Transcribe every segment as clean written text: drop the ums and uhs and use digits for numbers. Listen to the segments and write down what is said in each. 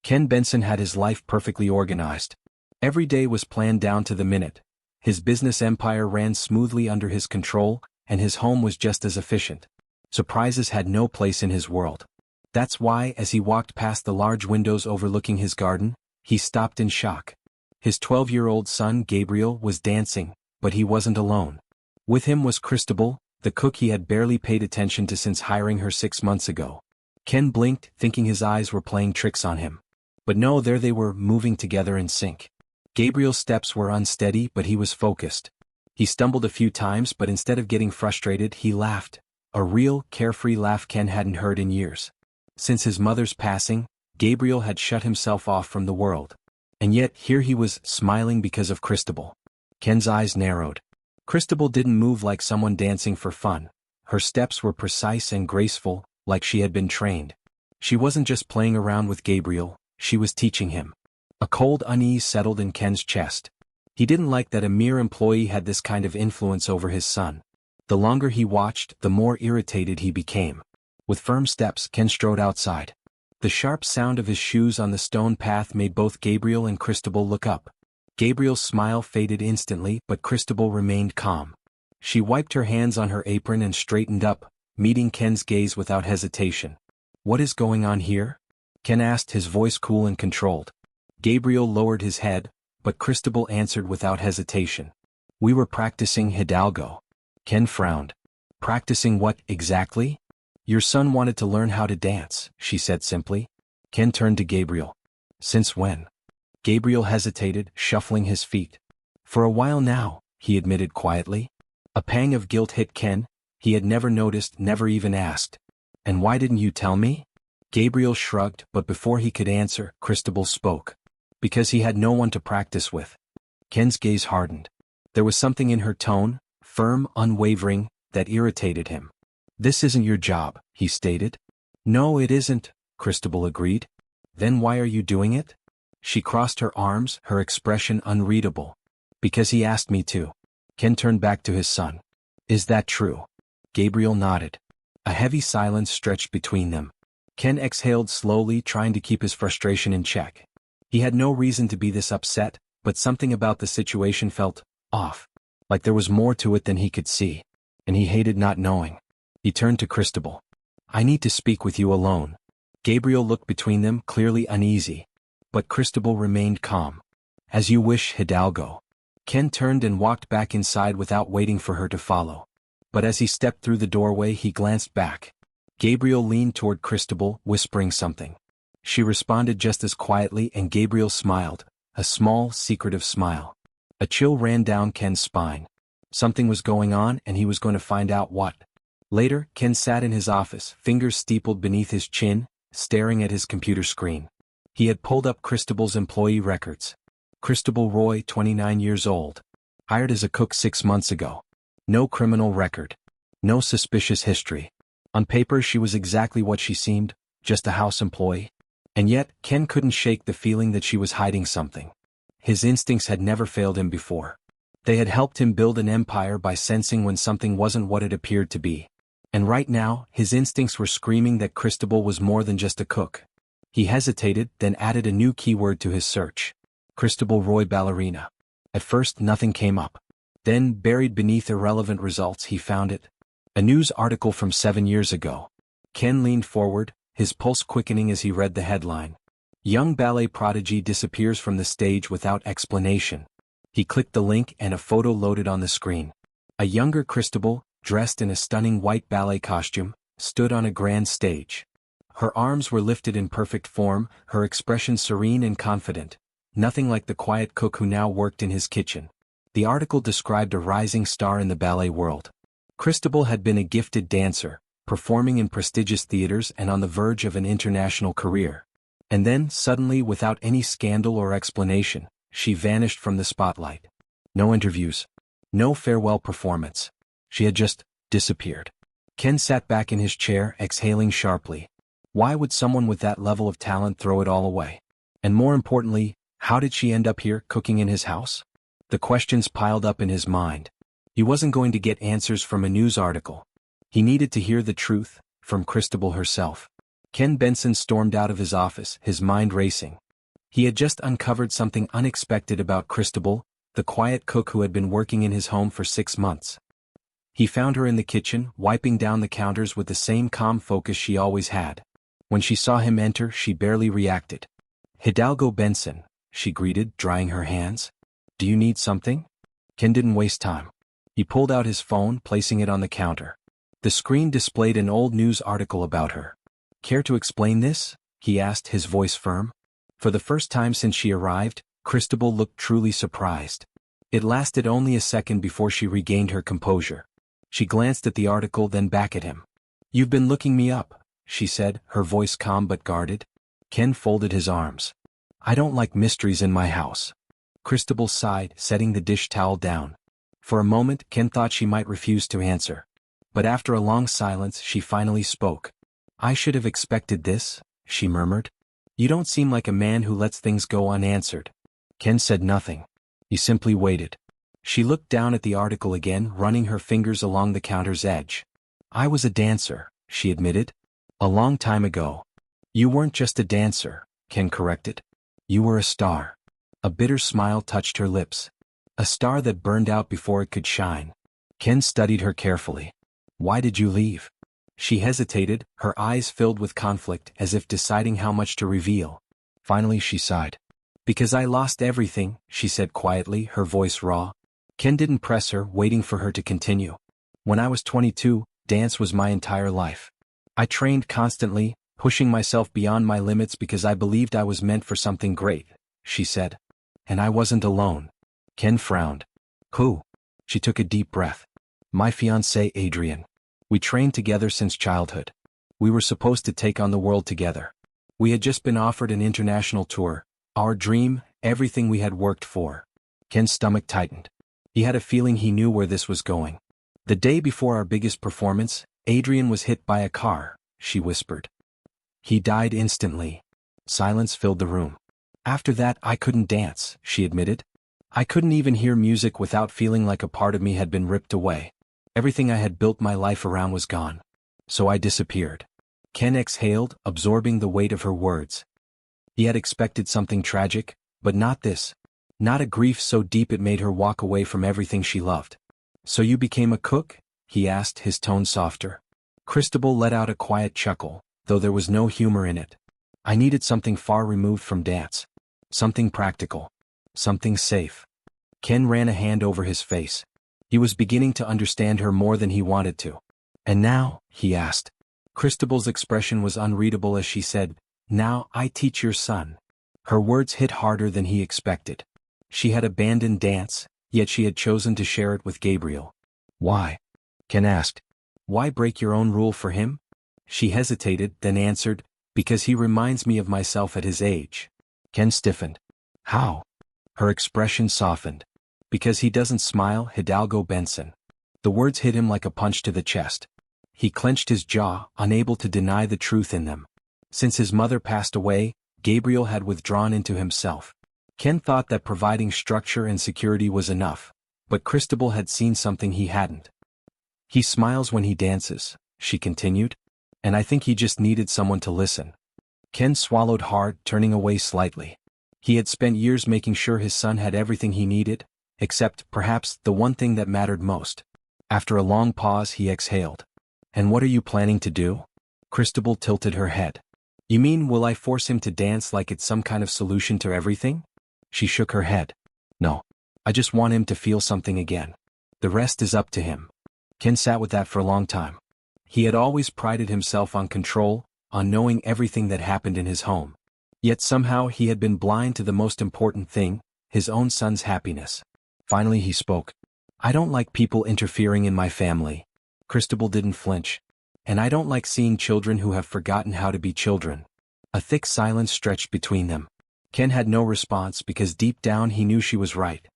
Ken Benson had his life perfectly organized. Every day was planned down to the minute. His business empire ran smoothly under his control, and his home was just as efficient. Surprises had no place in his world. That's why, as he walked past the large windows overlooking his garden, he stopped in shock. His 12-year-old son, Gabriel, was dancing, but he wasn't alone. With him was Christabel, the cook he had barely paid attention to since hiring her 6 months ago. Ken blinked, thinking his eyes were playing tricks on him. But no, there they were, moving together in sync. Gabriel's steps were unsteady, but he was focused. He stumbled a few times, but instead of getting frustrated, he laughed. A real, carefree laugh Ken hadn't heard in years. Since his mother's passing, Gabriel had shut himself off from the world. And yet, here he was, smiling because of Christabel. Ken's eyes narrowed. Christabel didn't move like someone dancing for fun. Her steps were precise and graceful, like she had been trained. She wasn't just playing around with Gabriel, she was teaching him. A cold unease settled in Ken's chest. He didn't like that a mere employee had this kind of influence over his son. The longer he watched, the more irritated he became. With firm steps, Ken strode outside. The sharp sound of his shoes on the stone path made both Gabriel and Christabel look up. Gabriel's smile faded instantly, but Christabel remained calm. She wiped her hands on her apron and straightened up, meeting Ken's gaze without hesitation. "What is going on here?" Ken asked, his voice cool and controlled. Gabriel lowered his head, but Christabel answered without hesitation. "We were practicing Hidalgo." Ken frowned. "Practicing what, exactly?" "Your son wanted to learn how to dance," she said simply. Ken turned to Gabriel. "Since when?" Gabriel hesitated, shuffling his feet. "For a while now," he admitted quietly. A pang of guilt hit Ken. He had never noticed, never even asked. "And why didn't you tell me?" Gabriel shrugged, but before he could answer, Christabel spoke. "Because he had no one to practice with." Ken's gaze hardened. There was something in her tone, firm, unwavering, that irritated him. "This isn't your job," he stated. "No, it isn't," Christabel agreed. "Then why are you doing it?" She crossed her arms, her expression unreadable. "Because he asked me to." Ken turned back to his son. "Is that true?" Gabriel nodded. A heavy silence stretched between them. Ken exhaled slowly, trying to keep his frustration in check. He had no reason to be this upset, but something about the situation felt off, like there was more to it than he could see, and he hated not knowing. He turned to Christabel. "I need to speak with you alone." Gabriel looked between them, clearly uneasy. But Christabel remained calm. "As you wish, Hidalgo." Ken turned and walked back inside without waiting for her to follow. But as he stepped through the doorway, he glanced back. Gabriel leaned toward Christabel, whispering something. She responded just as quietly, and Gabriel smiled, a small, secretive smile. A chill ran down Ken's spine. Something was going on, and he was going to find out what. Later, Ken sat in his office, fingers steepled beneath his chin, staring at his computer screen. He had pulled up Christabel's employee records. Christabel Roy, 29 years old. Hired as a cook 6 months ago. No criminal record. No suspicious history. On paper, she was exactly what she seemed, just a house employee. And yet, Ken couldn't shake the feeling that she was hiding something. His instincts had never failed him before. They had helped him build an empire by sensing when something wasn't what it appeared to be. And right now, his instincts were screaming that Christabel was more than just a cook. He hesitated, then added a new keyword to his search. Christabel Roy ballerina. At first, nothing came up. Then, buried beneath irrelevant results, he found it. A news article from 7 years ago. Ken leaned forward, his pulse quickening as he read the headline. Young ballet prodigy disappears from the stage without explanation. He clicked the link and a photo loaded on the screen. A younger Christabel, dressed in a stunning white ballet costume, stood on a grand stage. Her arms were lifted in perfect form, her expression serene and confident. Nothing like the quiet cook who now worked in his kitchen. The article described a rising star in the ballet world. Christabel had been a gifted dancer, performing in prestigious theaters and on the verge of an international career. And then, suddenly, without any scandal or explanation, she vanished from the spotlight. No interviews. No farewell performance. She had just disappeared. Ken sat back in his chair, exhaling sharply. Why would someone with that level of talent throw it all away? And more importantly, how did she end up here, cooking in his house? The questions piled up in his mind. He wasn't going to get answers from a news article. He needed to hear the truth, from Christabel herself. Ken Benson stormed out of his office, his mind racing. He had just uncovered something unexpected about Christabel, the quiet cook who had been working in his home for 6 months. He found her in the kitchen, wiping down the counters with the same calm focus she always had. When she saw him enter, she barely reacted. "Hidalgo Benson," she greeted, drying her hands. "Do you need something?" Ken didn't waste time. He pulled out his phone, placing it on the counter. The screen displayed an old news article about her. "Care to explain this?" he asked, his voice firm. For the first time since she arrived, Christabel looked truly surprised. It lasted only a second before she regained her composure. She glanced at the article, then back at him. "You've been looking me up," she said, her voice calm but guarded. Ken folded his arms. "I don't like mysteries in my house." Christabel sighed, setting the dish towel down. For a moment, Ken thought she might refuse to answer. But after a long silence, she finally spoke. "I should have expected this," she murmured. "You don't seem like a man who lets things go unanswered." Ken said nothing. He simply waited. She looked down at the article again, running her fingers along the counter's edge. "I was a dancer," she admitted. "A long time ago." "You weren't just a dancer," Ken corrected. "You were a star." A bitter smile touched her lips. "A star that burned out before it could shine." Ken studied her carefully. "Why did you leave?" She hesitated, her eyes filled with conflict, as if deciding how much to reveal. Finally she sighed. "Because I lost everything," she said quietly, her voice raw. Ken didn't press her, waiting for her to continue. "When I was 22, dance was my entire life. I trained constantly, pushing myself beyond my limits because I believed I was meant for something great," she said. "And I wasn't alone." Ken frowned. "Who?" She took a deep breath. "My fiancé, Adrian. We trained together since childhood. We were supposed to take on the world together. We had just been offered an international tour, our dream, everything we had worked for." Ken's stomach tightened. He had a feeling he knew where this was going. "The day before our biggest performance, Adrian was hit by a car," she whispered. "He died instantly." Silence filled the room. "After that, I couldn't dance," she admitted. "I couldn't even hear music without feeling like a part of me had been ripped away. Everything I had built my life around was gone. So I disappeared." Ken exhaled, absorbing the weight of her words. He had expected something tragic, but not this. Not a grief so deep it made her walk away from everything she loved. "So you became a cook?" he asked, his tone softer. Christabel let out a quiet chuckle, though there was no humor in it. "I needed something far removed from dance. Something practical. Something safe." Ken ran a hand over his face. He was beginning to understand her more than he wanted to. "And now?" he asked. Christabel's expression was unreadable as she said, "Now I teach your son." Her words hit harder than he expected. She had abandoned dance, yet she had chosen to share it with Gabriel. "Why?" Ken asked. "Why break your own rule for him?" She hesitated, then answered, "Because he reminds me of myself at his age." Ken stiffened. "How?" Her expression softened. "Because he doesn't smile, Hidalgo Benson." The words hit him like a punch to the chest. He clenched his jaw, unable to deny the truth in them. Since his mother passed away, Gabriel had withdrawn into himself. Ken thought that providing structure and security was enough, but Christabel had seen something he hadn't. "He smiles when he dances," she continued, "and I think he just needed someone to listen." Ken swallowed hard, turning away slightly. He had spent years making sure his son had everything he needed, except, perhaps, the one thing that mattered most. After a long pause, he exhaled. "And what are you planning to do?" Christabel tilted her head. "You mean, will I force him to dance like it's some kind of solution to everything?" She shook her head. "No. I just want him to feel something again. The rest is up to him." Ken sat with that for a long time. He had always prided himself on control, on knowing everything that happened in his home. Yet somehow he had been blind to the most important thing, his own son's happiness. Finally he spoke. "I don't like people interfering in my family." Christabel didn't flinch. "And I don't like seeing children who have forgotten how to be children." A thick silence stretched between them. Ken had no response because deep down he knew she was right.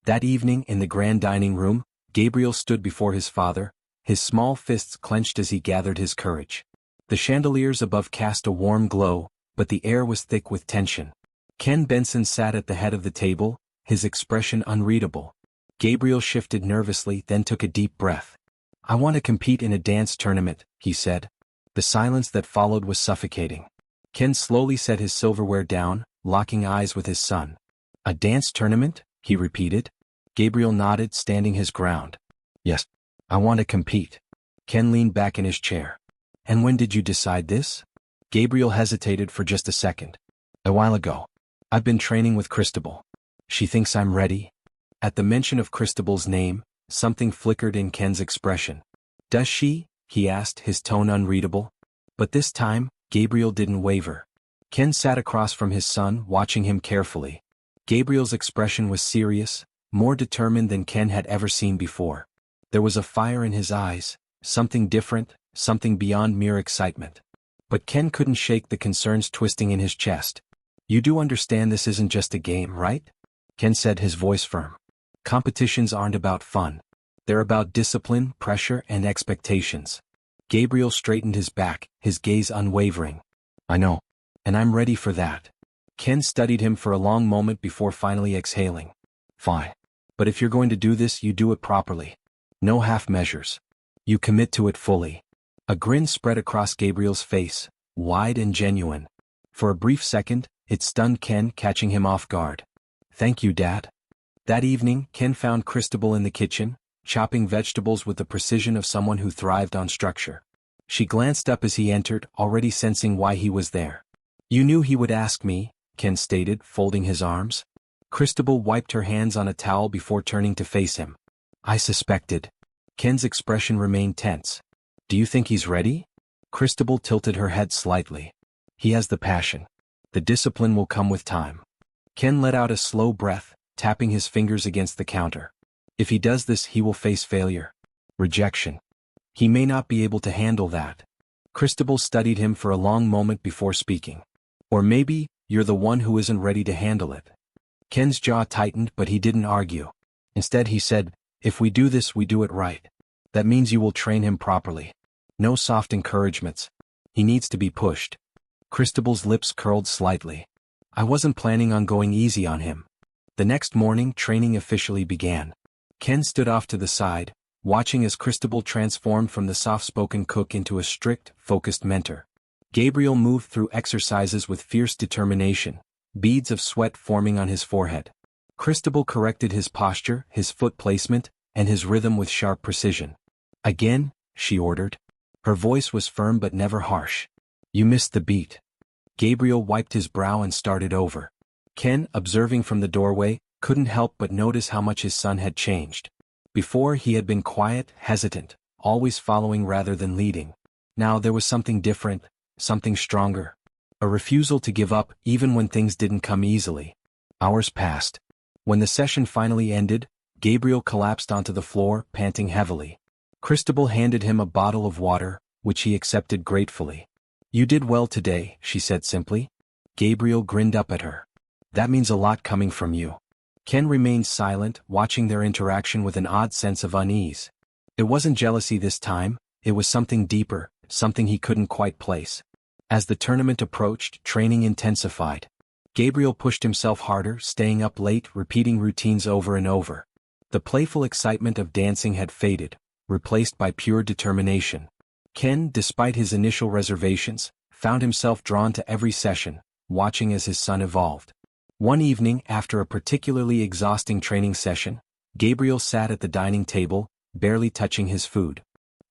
That evening in the grand dining room, Gabriel stood before his father, his small fists clenched as he gathered his courage. The chandeliers above cast a warm glow, but the air was thick with tension. Ken Benson sat at the head of the table, his expression unreadable. Gabriel shifted nervously, then took a deep breath. "I want to compete in a dance tournament," he said. The silence that followed was suffocating. Ken slowly set his silverware down, locking eyes with his son. A dance tournament? He repeated. Gabriel nodded, standing his ground. Yes. I want to compete. Ken leaned back in his chair. And when did you decide this? Gabriel hesitated for just a second. A while ago. I've been training with Christabel. She thinks I'm ready. At the mention of Christabel's name, something flickered in Ken's expression. Does she? He asked, his tone unreadable. But this time, Gabriel didn't waver. Ken sat across from his son, watching him carefully. Gabriel's expression was serious, more determined than Ken had ever seen before. There was a fire in his eyes, something different, something beyond mere excitement. But Ken couldn't shake the concerns twisting in his chest. You do understand this isn't just a game, right? Ken said, his voice firm. Competitions aren't about fun. They're about discipline, pressure, and expectations. Gabriel straightened his back, his gaze unwavering. I know. And I'm ready for that. Ken studied him for a long moment before finally exhaling. Fine. But if you're going to do this, you do it properly. No half measures. You commit to it fully. A grin spread across Gabriel's face, wide and genuine. For a brief second, it stunned Ken, catching him off guard. Thank you, Dad. That evening, Ken found Christabel in the kitchen, chopping vegetables with the precision of someone who thrived on structure. She glanced up as he entered, already sensing why he was there. You knew he would ask me, Ken stated, folding his arms. Christabel wiped her hands on a towel before turning to face him. I suspected. Ken's expression remained tense. Do you think he's ready? Christabel tilted her head slightly. He has the passion. The discipline will come with time. Ken let out a slow breath, tapping his fingers against the counter. If he does this, he will face failure. Rejection. He may not be able to handle that. Christabel studied him for a long moment before speaking. Or maybe, you're the one who isn't ready to handle it. Ken's jaw tightened, but he didn't argue. Instead he said, if we do this, we do it right. That means you will train him properly. No soft encouragements. He needs to be pushed. Christabel's lips curled slightly. I wasn't planning on going easy on him. The next morning, training officially began. Ken stood off to the side, watching as Christabel transformed from the soft-spoken cook into a strict, focused mentor. Gabriel moved through exercises with fierce determination, beads of sweat forming on his forehead. Christabel corrected his posture, his foot placement, and his rhythm with sharp precision. Again, she ordered. Her voice was firm but never harsh. You missed the beat. Gabriel wiped his brow and started over. Ken, observing from the doorway, couldn't help but notice how much his son had changed. Before, he had been quiet, hesitant, always following rather than leading. Now there was something different, something stronger. A refusal to give up, even when things didn't come easily. Hours passed. When the session finally ended, Gabriel collapsed onto the floor, panting heavily. Christabel handed him a bottle of water, which he accepted gratefully. You did well today, she said simply. Gabriel grinned up at her. That means a lot coming from you. Ken remained silent, watching their interaction with an odd sense of unease. It wasn't jealousy this time, it was something deeper, something he couldn't quite place. As the tournament approached, training intensified. Gabriel pushed himself harder, staying up late, repeating routines over and over. The playful excitement of dancing had faded, replaced by pure determination. Ken, despite his initial reservations, found himself drawn to every session, watching as his son evolved. One evening, after a particularly exhausting training session, Gabriel sat at the dining table, barely touching his food.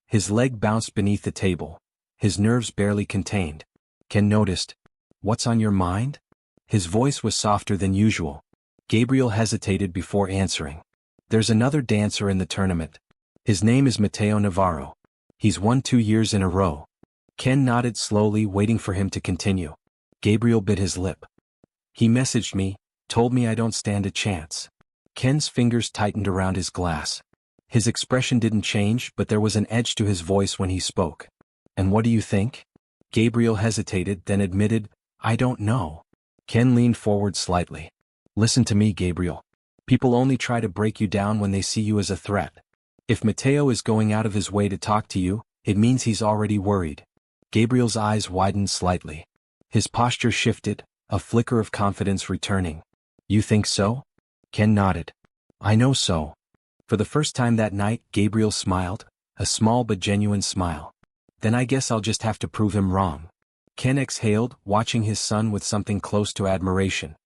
His leg bounced beneath the table, his nerves barely contained. Ken noticed. What's on your mind? His voice was softer than usual. Gabriel hesitated before answering. There's another dancer in the tournament. His name is Mateo Navarro. He's won 2 years in a row. Ken nodded slowly, waiting for him to continue. Gabriel bit his lip. He messaged me, told me I don't stand a chance. Ken's fingers tightened around his glass. His expression didn't change, but there was an edge to his voice when he spoke. And what do you think? Gabriel hesitated, then admitted, I don't know. Ken leaned forward slightly. Listen to me, Gabriel. People only try to break you down when they see you as a threat. If Mateo is going out of his way to talk to you, it means he's already worried. Gabriel's eyes widened slightly. His posture shifted, a flicker of confidence returning. You think so? Ken nodded. I know so. For the first time that night, Gabriel smiled, a small but genuine smile. Then I guess I'll just have to prove him wrong. Ken exhaled, watching his son with something close to admiration.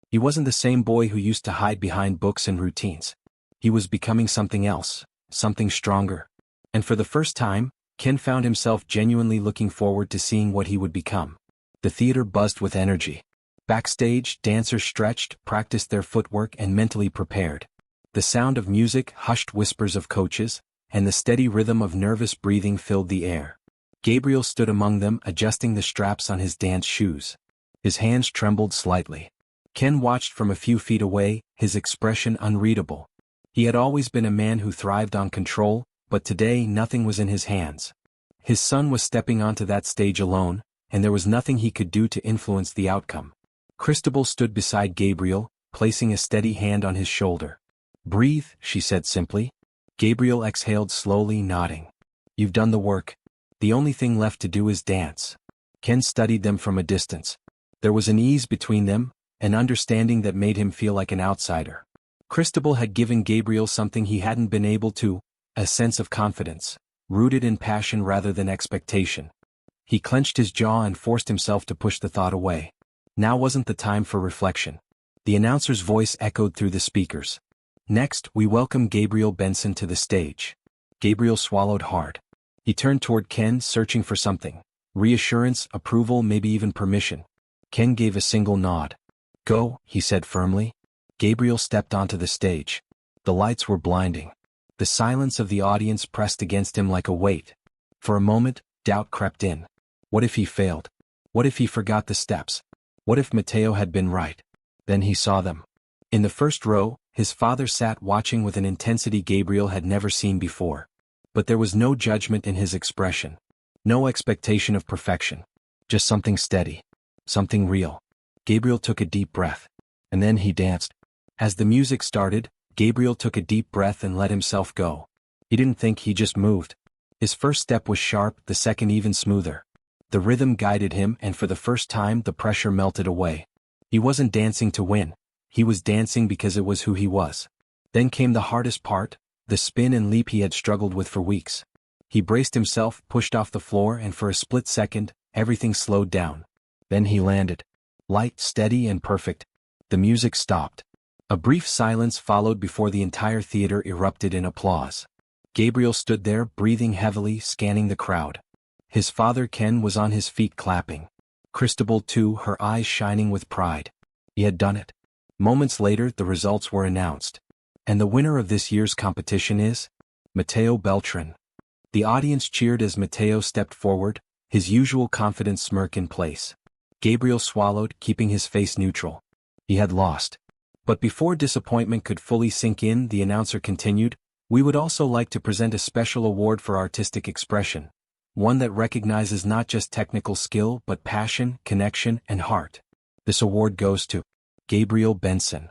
He wasn't the same boy who used to hide behind books and routines. He was becoming something else, something stronger. And for the first time, Ken found himself genuinely looking forward to seeing what he would become. The theater buzzed with energy. Backstage, dancers stretched, practiced their footwork and mentally prepared. The sound of music, hushed whispers of coaches, and the steady rhythm of nervous breathing filled the air. Gabriel stood among them, adjusting the straps on his dance shoes. His hands trembled slightly. Ken watched from a few feet away, his expression unreadable. He had always been a man who thrived on control, but today nothing was in his hands. His son was stepping onto that stage alone, and there was nothing he could do to influence the outcome. Christabel stood beside Gabriel, placing a steady hand on his shoulder. "Breathe," she said simply. Gabriel exhaled slowly, nodding. "You've done the work. The only thing left to do is dance." Ken studied them from a distance. There was an ease between them, an understanding that made him feel like an outsider. Christabel had given Gabriel something he hadn't been able to, a sense of confidence, rooted in passion rather than expectation. He clenched his jaw and forced himself to push the thought away. Now wasn't the time for reflection. The announcer's voice echoed through the speakers. "Next, we welcome Gabriel Benson to the stage." Gabriel swallowed hard. He turned toward Ken, searching for something. Reassurance, approval, maybe even permission. Ken gave a single nod. "Go," he said firmly. Gabriel stepped onto the stage. The lights were blinding. The silence of the audience pressed against him like a weight. For a moment, doubt crept in. What if he failed? What if he forgot the steps? What if Matteo had been right? Then he saw them. In the first row, his father sat watching with an intensity Gabriel had never seen before. But there was no judgment in his expression. No expectation of perfection. Just something steady. Something real. Gabriel took a deep breath. And then he danced. As the music started, Gabriel took a deep breath and let himself go. He didn't think, he just moved. His first step was sharp, the second even smoother. The rhythm guided him, and for the first time the pressure melted away. He wasn't dancing to win. He was dancing because it was who he was. Then came the hardest part, the spin and leap he had struggled with for weeks. He braced himself, pushed off the floor, and for a split second, everything slowed down. Then he landed. Light, steady, and perfect. The music stopped. A brief silence followed before the entire theater erupted in applause. Gabriel stood there, breathing heavily, scanning the crowd. His father Ken was on his feet clapping. Christabel too, her eyes shining with pride. He had done it. Moments later, the results were announced. And the winner of this year's competition is Matteo Beltran. The audience cheered as Matteo stepped forward, his usual confident smirk in place. Gabriel swallowed, keeping his face neutral. He had lost. But before disappointment could fully sink in, the announcer continued, "We would also like to present a special award for artistic expression, one that recognizes not just technical skill but passion, connection, and heart. This award goes to Gabriel Benson."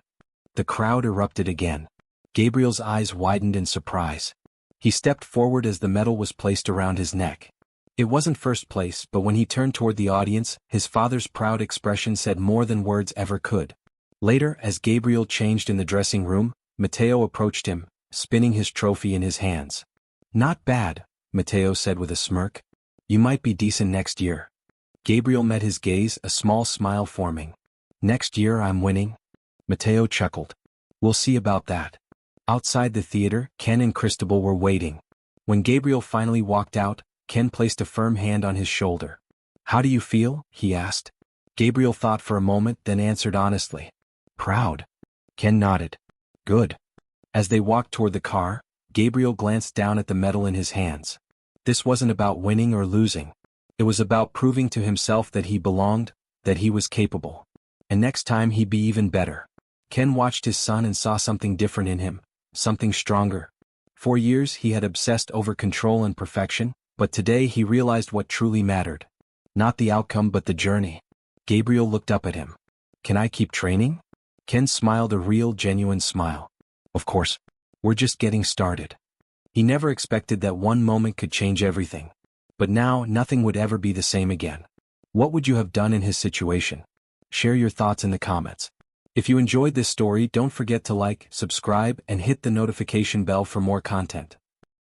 The crowd erupted again. Gabriel's eyes widened in surprise. He stepped forward as the medal was placed around his neck. It wasn't first place, but when he turned toward the audience, his father's proud expression said more than words ever could. Later, as Gabriel changed in the dressing room, Matteo approached him, spinning his trophy in his hands. "Not bad," Matteo said with a smirk. "You might be decent next year." Gabriel met his gaze, a small smile forming. "Next year I'm winning?" Matteo chuckled. "We'll see about that." Outside the theater, Ken and Christabel were waiting. When Gabriel finally walked out, Ken placed a firm hand on his shoulder. "How do you feel?" he asked. Gabriel thought for a moment, then answered honestly. "Proud." Ken nodded. "Good." As they walked toward the car, Gabriel glanced down at the medal in his hands. This wasn't about winning or losing. It was about proving to himself that he belonged, that he was capable. And next time he'd be even better. Ken watched his son and saw something different in him, something stronger. For years he had obsessed over control and perfection, but today he realized what truly mattered. Not the outcome but the journey. Gabriel looked up at him. "Can I keep training?" Ken smiled, a real, genuine smile. "Of course. We're just getting started." He never expected that one moment could change everything. But now, nothing would ever be the same again. What would you have done in his situation? Share your thoughts in the comments. If you enjoyed this story, don't forget to like, subscribe, and hit the notification bell for more content.